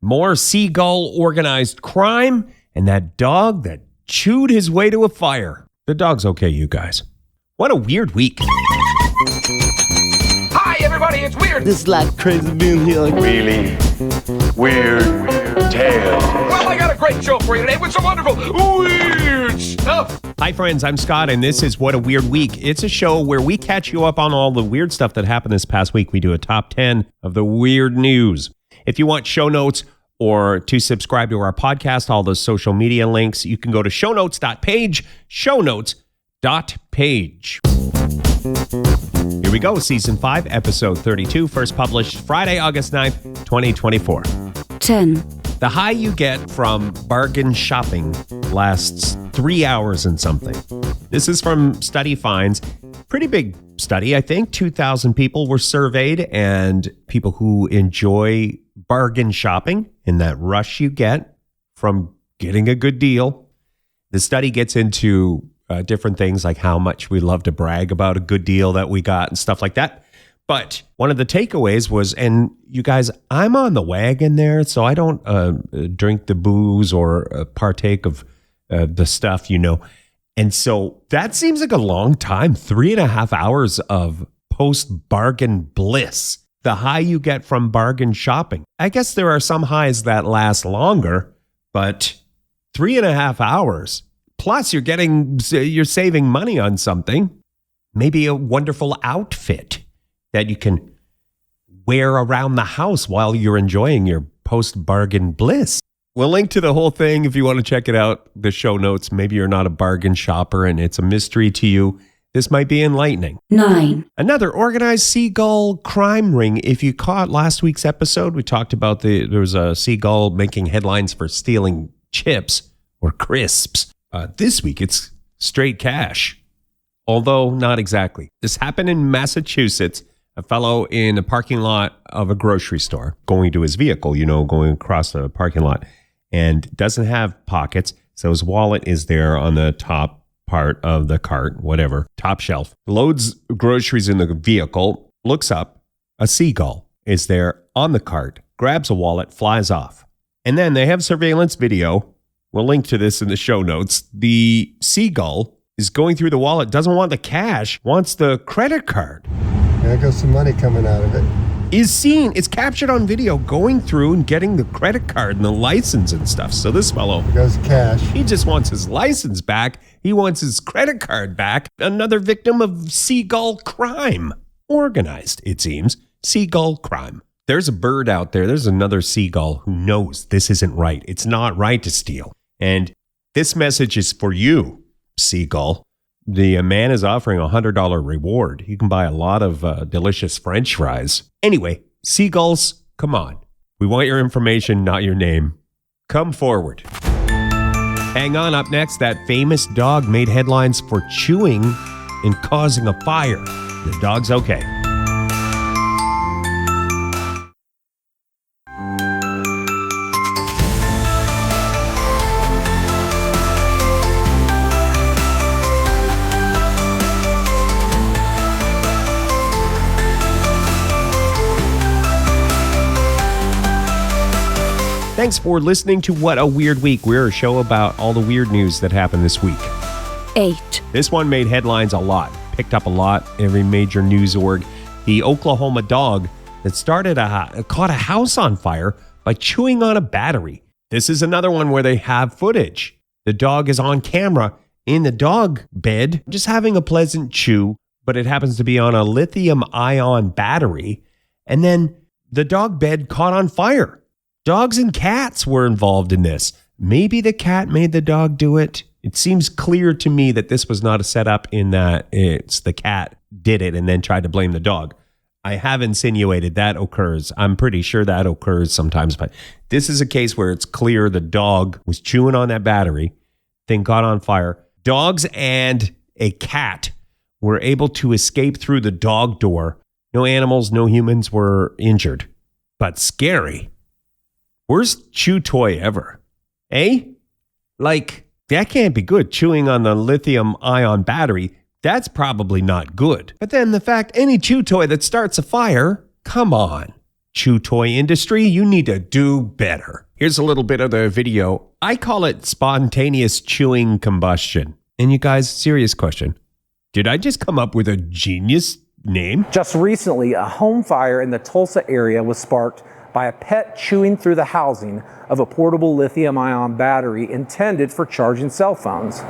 More seagull organized crime, and that dog that chewed his way to a fire. The dog's okay, you guys. What a weird week. Hi, everybody, it's Weird. This is like crazy being here. Really weird tales. Well, I got a great show for you today with some wonderful weird stuff. Hi, friends. I'm Scott, and this is What a Weird Week. It's a show where we catch you up on all the weird stuff that happened this past week. We do a top 10 of the weird news. If you want show notes or to subscribe to our podcast, all those social media links, you can go to shownotes.page, shownotes.page. Here we go, Season 5, Episode 32, first published Friday, August 9th, 2024. 10. The high you get from bargain shopping lasts 3 hours and something. This is from Study Finds. Pretty big study, I think. 2,000 people were surveyed, and people who enjoy bargain shopping and that rush you get from getting a good deal. The study gets into different things like how much we love to brag about a good deal that we got and stuff like that. But one of the takeaways was, and you guys, I'm on the wagon there, so I don't drink the booze or partake of the stuff, you know. And so that seems like a long time, 3.5 hours of post-bargain bliss. The high you get from bargain shopping. I guess there are some highs that last longer, but 3.5 hours. Plus, you're saving money on something. Maybe a wonderful outfit that you can wear around the house while you're enjoying your post-bargain bliss. We'll link to the whole thing if you want to check it out, the show notes. Maybe you're not a bargain shopper and it's a mystery to you. This might be enlightening. 9. Another organized seagull crime ring. If you caught last week's episode, we talked about there was a seagull making headlines for stealing chips or crisps. This week, it's straight cash, although not exactly. This happened in Massachusetts. A fellow in a parking lot of a grocery store going to his vehicle, going across the parking lot, and doesn't have pockets. So his wallet is there on the top part of the cart, whatever, top shelf. Loads groceries in the vehicle, looks up, a seagull is there on the cart, grabs a wallet, flies off. And then they have surveillance video. We'll link to this in the show notes. The seagull is going through the wallet, doesn't want the cash, wants the credit card. There goes some money coming out of it. It's captured on video going through and getting the credit card and the license and stuff. So this fellow, There goes cash. he just wants his license back. He wants his credit card back. Another victim of seagull crime. Organized, it seems. Seagull crime. There's a bird out there. There's another seagull who knows this isn't right. It's not right to steal. And this message is for you, seagull. The man is offering a $100 reward. You can buy a lot of delicious French fries. Anyway, seagulls, come on. We want your information, not your name. Come forward. Hang on, up next, that famous dog made headlines for chewing and causing a fire. The dog's okay. Thanks for listening to What a Weird Week. We're a show about all the weird news that happened this week. 8. This one made headlines a lot, picked up a lot, every major news org. The Oklahoma dog that caught a house on fire by chewing on a battery. This is another one where they have footage. The dog is on camera in the dog bed, just having a pleasant chew, but it happens to be on a lithium-ion battery. And then the dog bed caught on fire. Dogs and cats were involved in this. Maybe the cat made the dog do it. It seems clear to me that this was not a setup in that it's the cat did it and then tried to blame the dog. I have insinuated that occurs. I'm pretty sure that occurs sometimes, but this is a case where it's clear the dog was chewing on that battery, thing caught on fire. Dogs and a cat were able to escape through the dog door. No animals, no humans were injured, but scary. Worst chew toy ever. Eh? Like, that can't be good. Chewing on the lithium-ion battery, that's probably not good. But then the fact any chew toy that starts a fire, come on. chew toy industry, you need to do better. Here's a little bit of the video. I call it spontaneous chewing combustion. And you guys, serious question. Did I just come up with a genius name? Just recently, a home fire in the Tulsa area was sparked by a pet chewing through the housing of a portable lithium-ion battery intended for charging cell phones.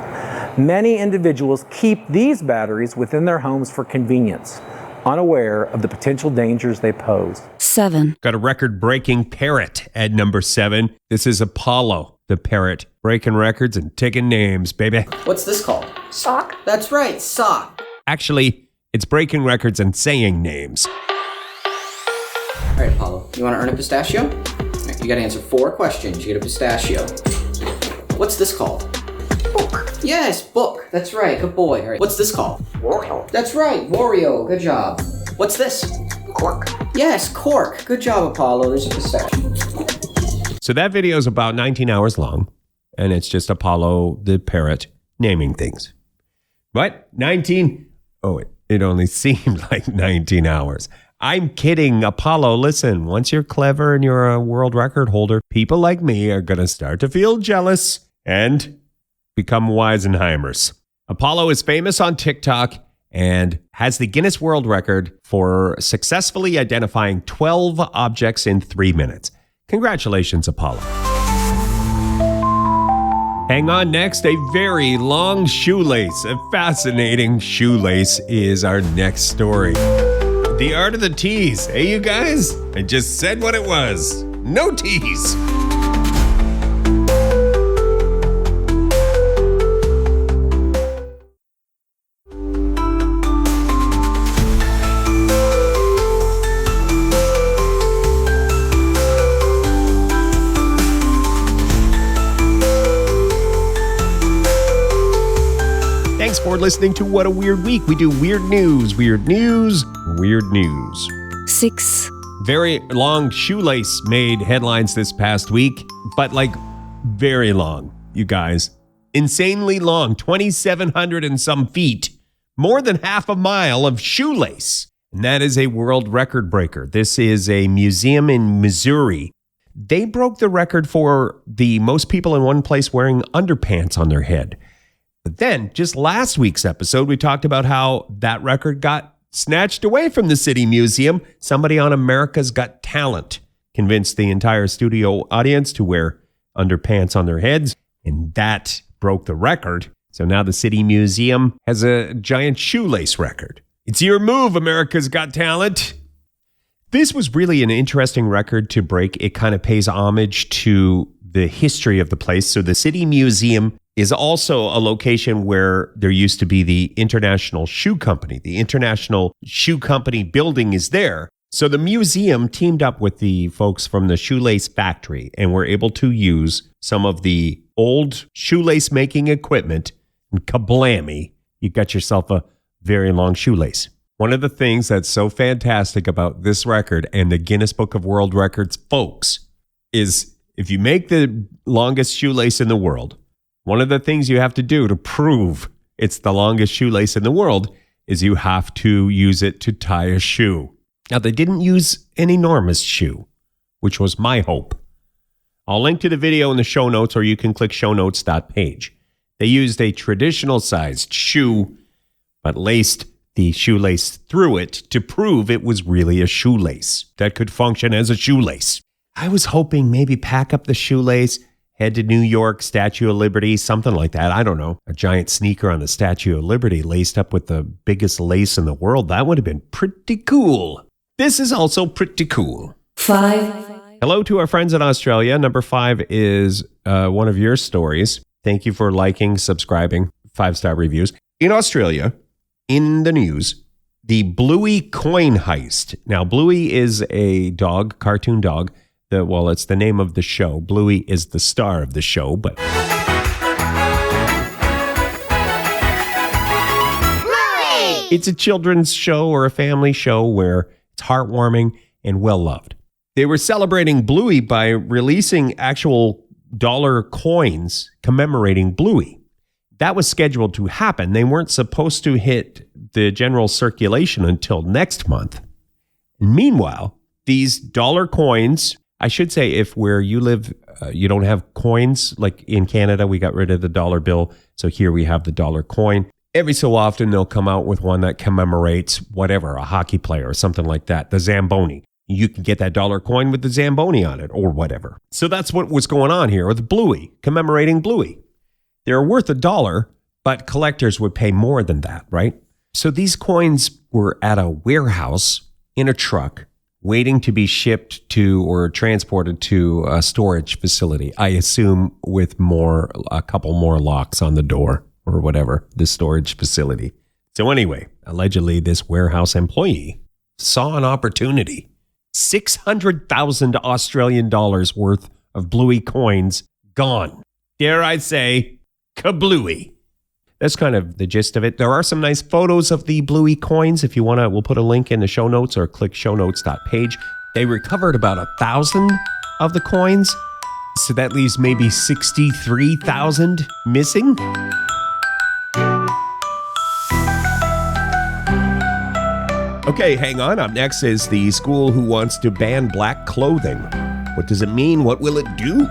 Many individuals keep these batteries within their homes for convenience, unaware of the potential dangers they pose. 7. Got a record-breaking parrot at number 7. This is Apollo, the parrot, breaking records and taking names, baby. What's this called? Sock. That's right, sock. Actually, it's breaking records and saying names. All right, Apollo, you want to earn a pistachio? You got to answer 4 questions. You get a pistachio. What's this called? Book. Yes, book. That's right, good boy. All right, what's this called? Wario. That's right, Wario. Good job. What's this? Cork. Yes, cork. Good job, Apollo. There's a pistachio. So that video is about 19 hours long, and it's just Apollo, the parrot, naming things. What? 19? Oh, it only seemed like 19 hours. I'm kidding, Apollo. Listen, once you're clever and you're a world record holder, people like me are going to start to feel jealous and become Weisenheimers. Apollo is famous on TikTok and has the Guinness World Record for successfully identifying 12 objects in 3 minutes. Congratulations, Apollo. Hang on, next, a very long shoelace. A fascinating shoelace is our next story. The art of the tease. Hey, you guys? I just said what it was. No tease. Thanks for listening to What a Weird Week. We do weird news, weird news, weird news. 6. Very long shoelace made headlines this past week, but like very long, you guys. Insanely long, 2,700 and some feet. More than half a mile of shoelace. And that is a world record breaker. This is a museum in Missouri. They broke the record for the most people in one place wearing underpants on their head. But then, just last week's episode, we talked about how that record got snatched away from the City Museum. Somebody on America's Got Talent convinced the entire studio audience to wear underpants on their heads, and that broke the record. So now the City Museum has a giant shoelace record. It's your move, America's Got Talent. This was really an interesting record to break. It kind of pays homage to the history of the place. So the City Museum is also a location where there used to be the International Shoe Company. The International Shoe Company building is there. So the museum teamed up with the folks from the shoelace factory and were able to use some of the old shoelace making equipment, and kablammy, you got yourself a very long shoelace. One of the things that's so fantastic about this record and the Guinness Book of World Records folks is if you make the longest shoelace in the world, one of the things you have to do to prove it's the longest shoelace in the world is you have to use it to tie a shoe. Now, they didn't use an enormous shoe, which was my hope. I'll link to the video in the show notes, or you can click shownotes.page. They used a traditional sized shoe, but laced the shoelace through it to prove it was really a shoelace that could function as a shoelace. I was hoping maybe pack up the shoelace, head to New York, Statue of Liberty, something like that. I don't know. A giant sneaker on the Statue of Liberty laced up with the biggest lace in the world. That would have been pretty cool. This is also pretty cool. 5. Hello to our friends in Australia. Number 5 is one of your stories. Thank you for liking, subscribing, 5-star reviews. In Australia, in the news, the Bluey coin heist. Now, Bluey is a dog, cartoon dog. It's the name of the show. Bluey is the star of the show, but Bluey! It's a children's show or a family show where it's heartwarming and well-loved. They were celebrating Bluey by releasing actual dollar coins commemorating Bluey. That was scheduled to happen. They weren't supposed to hit the general circulation until next month. Meanwhile, these dollar coins, I should say, if where you live, you don't have coins, like in Canada, we got rid of the dollar bill. So here we have the dollar coin. Every so often, they'll come out with one that commemorates whatever, a hockey player or something like that, the Zamboni. You can get that dollar coin with the Zamboni on it or whatever. So that's what was going on here with Bluey, commemorating Bluey. They're worth $1, but collectors would pay more than that, right? So these coins were at a warehouse in a truck waiting to be shipped to or transported to a storage facility, I assume with a couple more locks on the door or whatever, the storage facility. So anyway, allegedly this warehouse employee saw an opportunity. 600,000 Australian dollars worth of Bluey coins gone. Dare I say, kablooey. That's kind of the gist of it. There are some nice photos of the Bluey coins. If you want to, we'll put a link in the show notes or click shownotes.page. They recovered about 1,000 of the coins. So that leaves maybe 63,000 missing. Okay, hang on. Up next is the school who wants to ban black clothing. What does it mean? What will it do?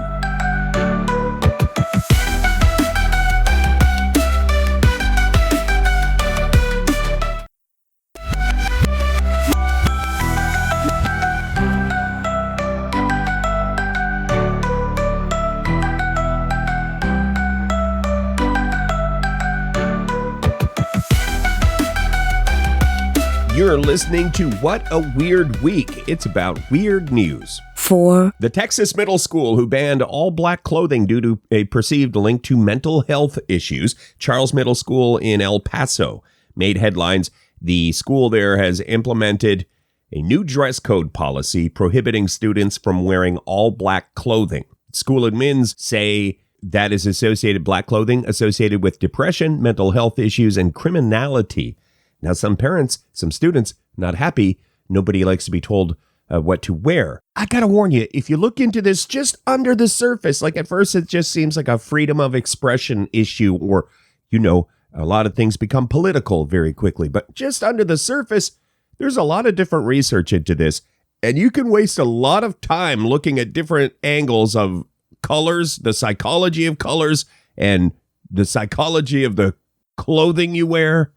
You're listening to What a Weird Week. It's about weird news. 4. The Texas middle school who banned all black clothing due to a perceived link to mental health issues, Charles Middle School in El Paso, made headlines. The school there has implemented a new dress code policy prohibiting students from wearing all black clothing. School admins say that is black clothing associated with depression, mental health issues, and criminality. Now, some parents, some students, not happy. Nobody likes to be told what to wear. I got to warn you, if you look into this just under the surface, like at first it just seems like a freedom of expression issue or, a lot of things become political very quickly. But just under the surface, there's a lot of different research into this. And you can waste a lot of time looking at different angles of colors, the psychology of colors, and the psychology of the clothing you wear.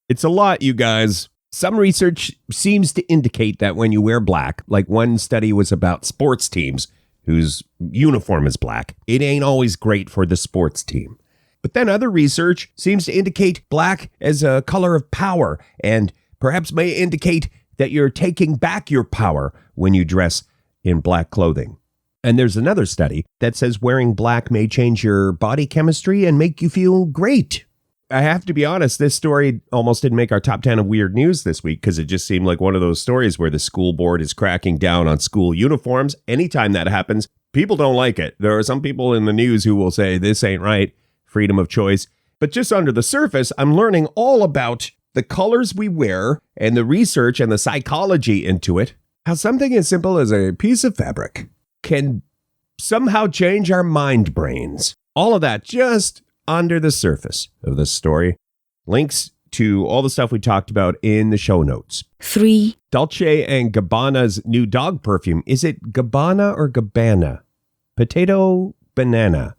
It's a lot, you guys. Some research seems to indicate that when you wear black, like one study was about sports teams whose uniform is black, it ain't always great for the sports team. But then other research seems to indicate black as a color of power and perhaps may indicate that you're taking back your power when you dress in black clothing. And there's another study that says wearing black may change your body chemistry and make you feel great. I have to be honest, this story almost didn't make our top 10 of weird news this week because it just seemed like one of those stories where the school board is cracking down on school uniforms. Anytime that happens, people don't like it. There are some people in the news who will say this ain't right, freedom of choice. But just under the surface, I'm learning all about the colors we wear and the research and the psychology into it. How something as simple as a piece of fabric can somehow change our mind brains. All of that just under the surface of this story. Links to all the stuff we talked about in the show notes. 3. Dolce & Gabbana's new dog perfume. Is it Gabbana or Gabbana? Potato banana.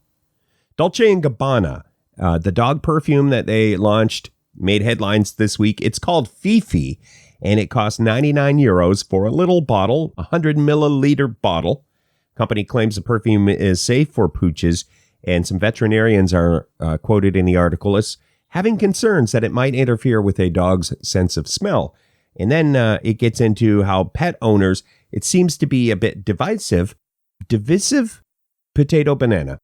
Dolce & Gabbana, the dog perfume that they launched, made headlines this week. It's called Fifi, and it costs 99 euros for a little bottle, 100 milliliter bottle. Company claims the perfume is safe for pooches, and some veterinarians are quoted in the article as having concerns that it might interfere with a dog's sense of smell. And then it gets into how pet owners, it seems to be a bit divisive. Potato banana.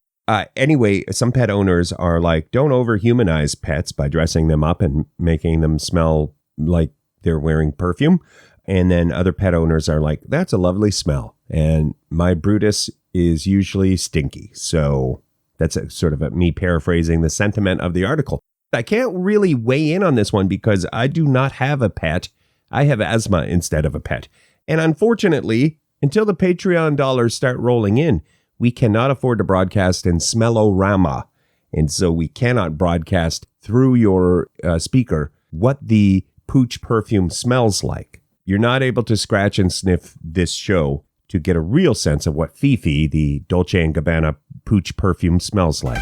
Anyway, some pet owners are like, don't overhumanize pets by dressing them up and making them smell like they're wearing perfume. And then other pet owners are like, that's a lovely smell. And my Brutus is usually stinky. So that's sort of me paraphrasing the sentiment of the article. I can't really weigh in on this one because I do not have a pet. I have asthma instead of a pet. And unfortunately, until the Patreon dollars start rolling in, we cannot afford to broadcast in Smellorama. And so we cannot broadcast through your speaker what the pooch perfume smells like. you're not able to scratch and sniff this show to get a real sense of what Fifi, the Dolce & Gabbana pooch perfume, smells like.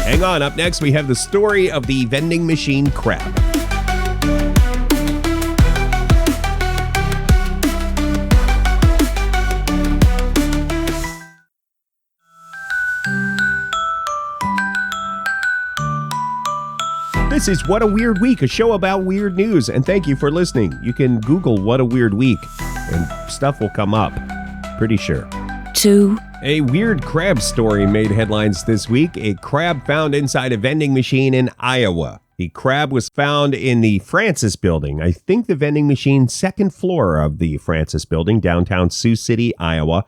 Hang on, up next we have the story of the vending machine crab. This is What a Weird Week, a show about weird news, and thank you for listening. You can Google What a Weird Week, and stuff will come up. Pretty sure. 2. A weird crab story made headlines this week. A crab found inside a vending machine in Iowa. The crab was found in the Francis Building. I think the vending machine's second floor of the Francis Building, downtown Sioux City, Iowa.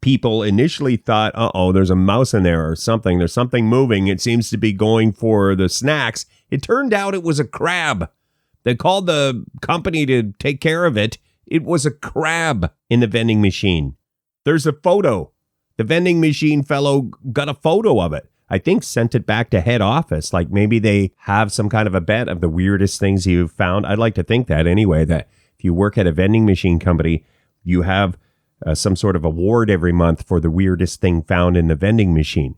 People initially thought, there's a mouse in there or something. There's something moving. It seems to be going for the snacks. It turned out it was a crab. They called the company to take care of it. It was a crab in the vending machine. There's a photo. The vending machine fellow got a photo of it. I think sent it back to head office. Like maybe they have some kind of a bet of the weirdest things you've found. I'd like to think that anyway, that if you work at a vending machine company, you have some sort of award every month for the weirdest thing found in the vending machine.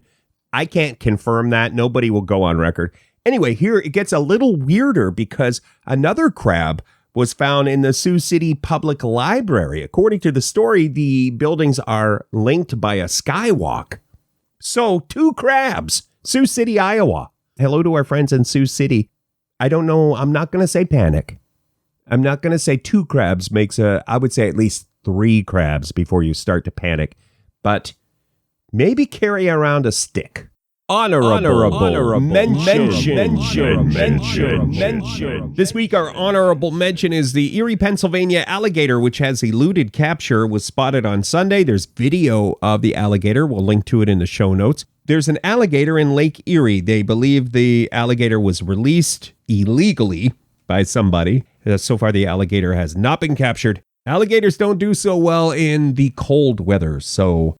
I can't confirm that. Nobody will go on record. Anyway, here it gets a little weirder because another crab was found in the Sioux City Public Library. According to the story, the buildings are linked by a skywalk. So, 2 crabs, Sioux City, Iowa. Hello to our friends in Sioux City. I don't know. I'm not going to say panic. I'm not going to say 2 crabs makes I would say at least 3 crabs before you start to panic. But maybe carry around a stick. Honorable mention. This week, our honorable mention is the Erie, Pennsylvania alligator, which has eluded capture, was spotted on Sunday. There's video of the alligator. We'll link to it in the show notes. There's an alligator in Lake Erie. They believe the alligator was released illegally by somebody. So far, the alligator has not been captured. Alligators don't do so well in the cold weather, so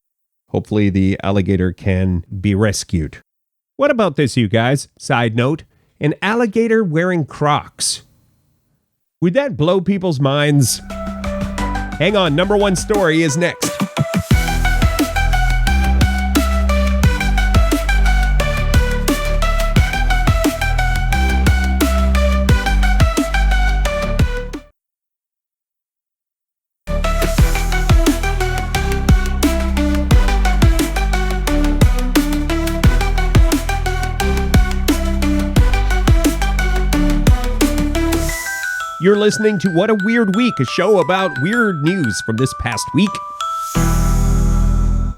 hopefully the alligator can be rescued. What about this, you guys? Side note, an alligator wearing Crocs. Would that blow people's minds? Hang on, number 1 story is next. You're listening to What a Weird Week, a show about weird news from this past week.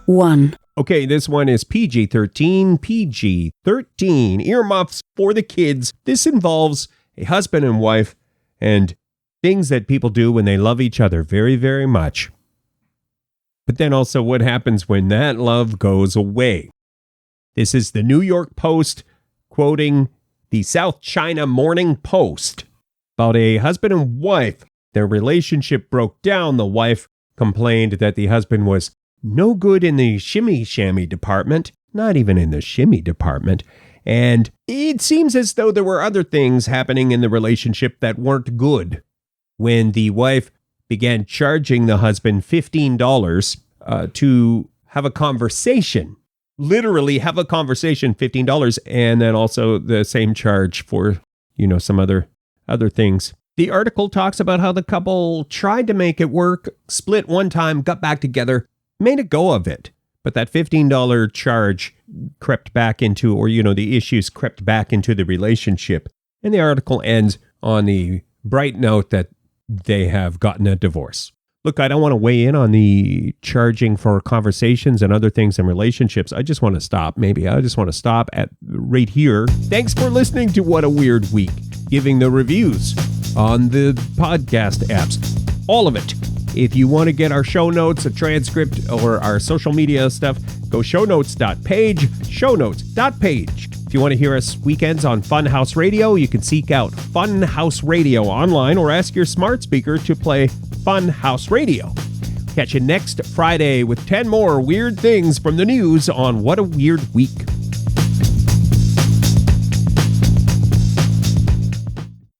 1. Okay, this one is PG-13. PG-13. Earmuffs for the kids. This involves a husband and wife and things that people do when they love each other very, very much. But then also what happens when that love goes away. This is the New York Post quoting the South China Morning Post. About a husband and wife. Their relationship broke down. The wife complained that the husband was no good in the shimmy-shammy department, not even in the shimmy department. And it seems as though there were other things happening in the relationship that weren't good. When the wife began charging the husband $15 to have a conversation, literally have a conversation, $15, and then also the same charge for, some other things. The article talks about how the couple tried to make it work, split one time, got back together, made a go of it. But that $15 charge crept back into, the issues crept back into the relationship. And the article ends on the bright note that they have gotten a divorce. Look, I don't want to weigh in on the charging for conversations and other things in relationships. I just want to stop. Maybe I just want to stop at right here. Thanks for listening to What a Weird Week. Giving the reviews on the podcast apps. All of it. If you want to get our show notes, a transcript, or our social media stuff, go shownotes.page, shownotes.page. If you want to hear us weekends on Funhouse Radio, you can seek out Funhouse Radio online or ask your smart speaker to play Funhouse Radio. Catch you next Friday with 10 more weird things from the news on What a Weird Week.